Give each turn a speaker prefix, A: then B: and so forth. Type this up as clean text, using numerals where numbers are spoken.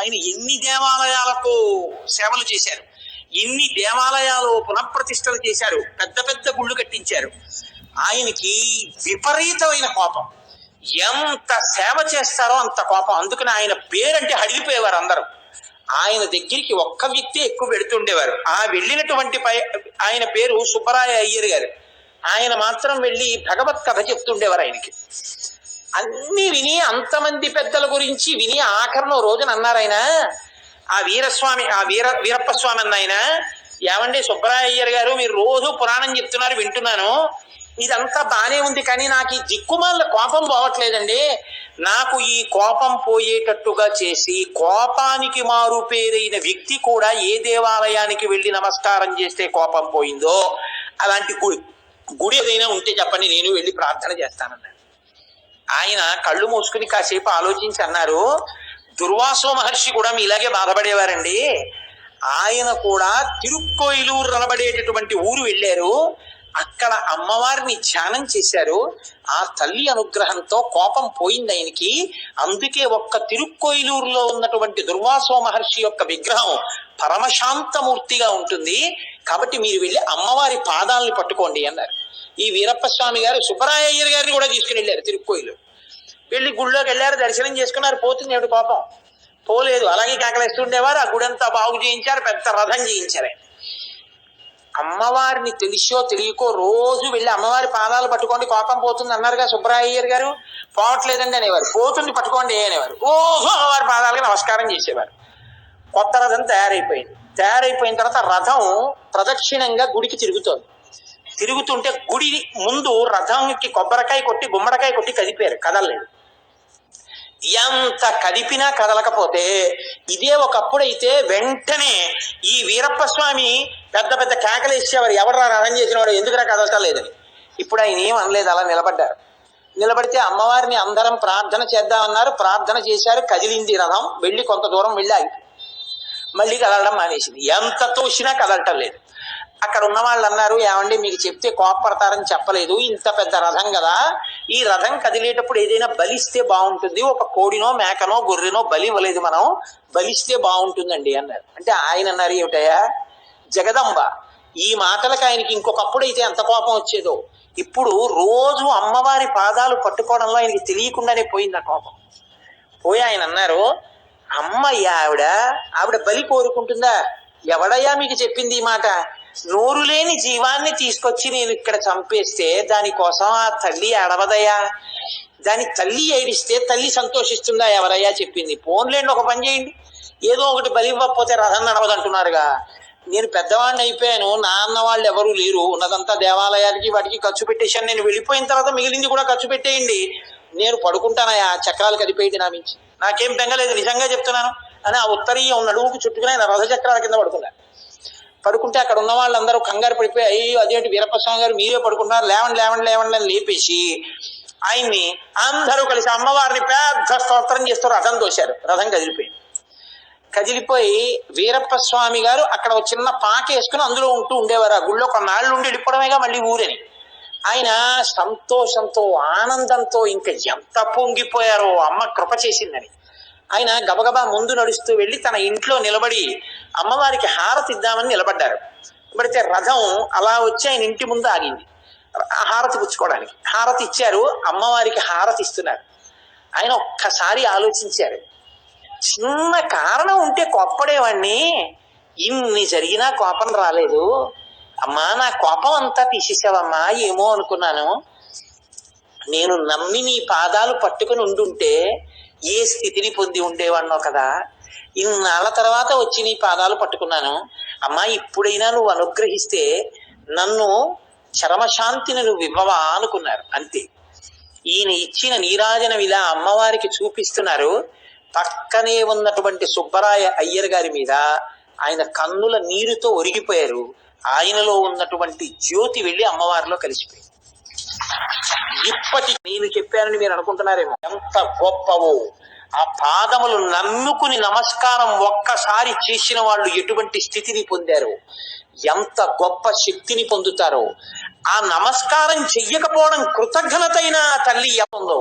A: ఆయన ఎన్ని దేవాలయాలకు సేవలు చేశారు, ఎన్ని దేవాలయాలు పునఃప్రతిష్టలు చేశారు, పెద్ద పెద్ద గుళ్ళు కట్టించారు. ఆయనకి విపరీతమైన కోపం, ఎంత సేవ చేస్తారో అంత కోపం. అందుకని ఆయన పేరంటే హడిలిపోయేవారు అందరూ. ఆయన దగ్గరికి ఒక్క వ్యక్తి ఎక్కువ వెళుతుండేవారు. ఆ వెళ్ళినటువంటి ఆయన పేరు సుబ్బరాయ అయ్యర్ గారు. ఆయన మాత్రం వెళ్ళి భగవత్ కథ చెప్తుండేవారు ఆయనకి. అన్ని విని అంతమంది పెద్దల గురించి విని ఆఖరణ రోజున అన్నారు ఆయన, ఆ వీరస్వామి, ఆ వీరప్ప స్వామి అన్న ఆయన, ఏమండి సుబ్బరాయ అయ్యర్ గారు, మీరు రోజు పురాణం చెప్తున్నారు, వింటున్నాను, ఇదంతా బానే ఉంది, కానీ నాకు ఈ దిక్కుమాల కోపం పోవట్లేదండి. నాకు ఈ కోపం పోయేటట్టుగా చేసి కోపానికి మారు పేరైన వ్యక్తి కూడా ఏ దేవాలయానికి వెళ్ళి నమస్కారం చేస్తే కోపం పోయిందో అలాంటి గుడి ఏదైనా ఉంటే చెప్పండి, నేను వెళ్ళి ప్రార్థన చేస్తానన్నాడు. ఆయన కళ్ళు మూసుకుని కాసేపు ఆలోచించి అన్నారు, దుర్వాసో మహర్షి కూడా మీలాగే బాధపడేవారండి. ఆయన కూడా తిరుక్కోయిలూరు అనబడేటటువంటి ఊరు వెళ్ళారు. అక్కడ అమ్మవారిని ధ్యానం చేశారు. ఆ తల్లి అనుగ్రహంతో కోపం పోయింది ఆయనకి. అందుకే ఒక్క తిరుక్కోయిలూరులో ఉన్నటువంటి దుర్వాసో మహర్షి యొక్క విగ్రహం పరమశాంతమూర్తిగా ఉంటుంది. కాబట్టి మీరు వెళ్ళి అమ్మవారి పాదాలని పట్టుకోండి అన్నారు. ఈ వీరప్ప స్వామి గారు సుబ్బరాయ అయ్యర్ గారిని కూడా తీసుకుని వెళ్ళారు తిరుక్కోయిలూరు. వెళ్ళి గుళ్ళోకి వెళ్ళారు, దర్శనం చేసుకున్నారు. పోతుంది ఏమిటి కోపం? పోలేదు. అలాగే కేకలేస్తుండేవారు. ఆ గుడి అంతా బాగు చేయించారు, పెద్ద రథం చేయించారు. అమ్మవారిని తెలిసో తెలియకో రోజు వెళ్ళి అమ్మవారి పాదాలు పట్టుకోండి కోపం పోతుంది అన్నారుగా సుబ్బరాయ అయ్యర్ గారు. పోవట్లేదండి అనేవారు. పోతుంది పట్టుకోండి అనేవారు. రోజు అమ్మవారి పాదాలకి నమస్కారం చేసేవారు. కొత్త రథం తయారైపోయిన తర్వాత రథం ప్రదక్షిణంగా గుడికి తిరుగుతోంది. తిరుగుతుంటే గుడి ముందు రథంకి కొబ్బరికాయ కొట్టి గుమ్మడికాయ కొట్టి కదిపారు, కదలలేదు. ఎంత కదిపినా కదలకపోతే, ఇదే ఒకప్పుడైతే వెంటనే ఈ వీరప్ప స్వామి పెద్ద పెద్ద కేకలు ఇచ్చేవారు, ఎవడరా రథం చేసిన వాడు, ఎందుకురా కదలటలేదని. ఇప్పుడు ఆయన ఏం అనలేదు, అలా నిలబడ్డారు. నిలబడితే అమ్మవారిని అందరం ప్రార్థన చేద్దామన్నారు. ప్రార్థన చేశారు, కదిలింది రథం. వెళ్ళి కొంత దూరం వెళ్ళి ఆగి మళ్ళీ కదలడం మానేసింది. ఎంత తోసినా కదలటం లేదు. అక్కడ ఉన్న వాళ్ళు అన్నారు, ఏమండి మీకు చెప్తే కోపడతారని చెప్పలేదు, ఇంత పెద్ద రథం కదా, ఈ రథం కదిలేటప్పుడు ఏదైనా బలిస్తే బాగుంటుంది, ఒక కోడినో మేకనో గొర్రెనో బలి ఇవ్వలేదు మనం, బలిస్తే బాగుంటుందండి అన్నారు. అంటే ఆయన అన్నారు, ఏమిటయా జగదంబ, ఈ మాటలకు ఆయనకి ఇంకొకప్పుడు అయితే ఎంత కోపం వచ్చేదో, ఇప్పుడు రోజు అమ్మవారి పాదాలు పట్టుకోవడంలో ఆయనకి తెలియకుండానే పోయింది ఆ కోపం. పోయి ఆయన అన్నారు, అమ్మయ్య ఆవిడ బలి కోరుకుంటుందా? ఎవడయ్యా మీకు చెప్పింది ఈ మాట? నోరు లేని జీవాన్ని తీసుకొచ్చి నేను ఇక్కడ చంపేస్తే దానికోసం ఆ తల్లి ఏడవదయ్యా? దాని తల్లి ఏడిస్తే తల్లి సంతోషిస్తుందా? ఎవరయ్యా చెప్పింది? పోన్లేండి, ఒక పని చేయండి, ఏదో ఒకటి బలి ఇవ్వకపోతే రథం నడవదంటున్నారుగా. నేను పెద్దవాడిని అయిపోయాను, నా అన్న వాళ్ళు ఎవరూ లేరు, ఉన్నదంతా దేవాలయానికి వాటికి ఖర్చు పెట్టేశాను, నేను వెళ్ళిపోయిన తర్వాత మిగిలింది కూడా ఖర్చు పెట్టేయండి, నేను పడుకుంటానయా, చక్రాలు కదిపేయండి నా మించి, నాకేం బెంగలేదు, నిజంగా చెప్తున్నాను అని ఆ ఉత్తరీయం నడువుకు చుట్టుకుని ఆయన రథ చక్రాల కింద పడుకున్నారు. పడుకుంటే అక్కడ ఉన్న వాళ్ళందరూ కంగారు పడిపోయి, అయ్యో అదేంటి వీరప్ప స్వామి గారు మీరే పడుకుంటున్నారు, లేవండి లేవండి లేవండి అని లేపేసి ఆయన్ని అందరూ కలిసి అమ్మవారిని పెద్ద స్తోత్రం చేస్తూ రథం తోశారు. రథం కదిలిపోయి వీరప్ప స్వామి గారు అక్కడ ఒక చిన్న పాక వేసుకుని అందులో ఉండేవారు. ఆ గుళ్ళో కొన్నాళ్ళు ఉండి వెళ్ళిపోవడమేగా మళ్ళీ ఊరని. ఆయన సంతోషంతో ఆనందంతో ఇంకా ఎంత పొంగిపోయారో, అమ్మ కృప చేసిందని. ఆయన గబగబా ముందు నడుస్తూ వెళ్ళి తన ఇంట్లో నిలబడి అమ్మవారికి హారతి ఇద్దామని నిలబడ్డారు. పడితే రథం అలా వచ్చి ఆయన ఇంటి ముందు ఆగింది హారతి పుచ్చుకోవడానికి. హారతి ఇచ్చారు, అమ్మవారికి హారతి ఇస్తున్నారు. ఆయన ఒక్కసారి ఆలోచించారు, చిన్న కారణం ఉంటే కోప్పడేవాణ్ణి, ఇన్ని జరిగినా కోపం రాలేదు. అమ్మా నా కోపం అంతా తీసేసావమ్మా, ఏమో అనుకున్నాను, నేను నమ్మి నీ పాదాలు పట్టుకుని ఉండుంటే ఏ స్థితిని పొంది ఉండేవాణ్ణో కదా, ఇన్నాళ్ళ తర్వాత వచ్చి నీ పాదాలు పట్టుకున్నాను అమ్మా, ఇప్పుడైనా నువ్వు అనుగ్రహిస్తే నన్ను చరమశాంతిని నువ్వు ఇవ్వవా అనుకున్నారు. అంతే. ఈయన ఇచ్చిన నీరాజనం ఇలా అమ్మవారికి చూపిస్తున్నారు. పక్కనే ఉన్నటువంటి సుబ్బరాయ అయ్యర్ గారి మీద ఆయన కన్నుల నీరుతో ఒరిగిపోయారు. ఆయనలో ఉన్నటువంటి జ్యోతి వెళ్ళి అమ్మవారిలో కలిసిపోయింది. ఇప్పటికి నేను చెప్పానని మీరు అనుకుంటున్నారేమో, ఎంత గొప్పవో. ఆ పాదములు నమ్ముకుని నమస్కారం ఒక్కసారి చేసిన వాళ్ళు ఎటువంటి స్థితిని పొందారో, ఎంత గొప్ప శక్తిని పొందుతారో, ఆ నమస్కారం చెయ్యకపోవడం కృతజ్ఞతైన తల్లి పొందో.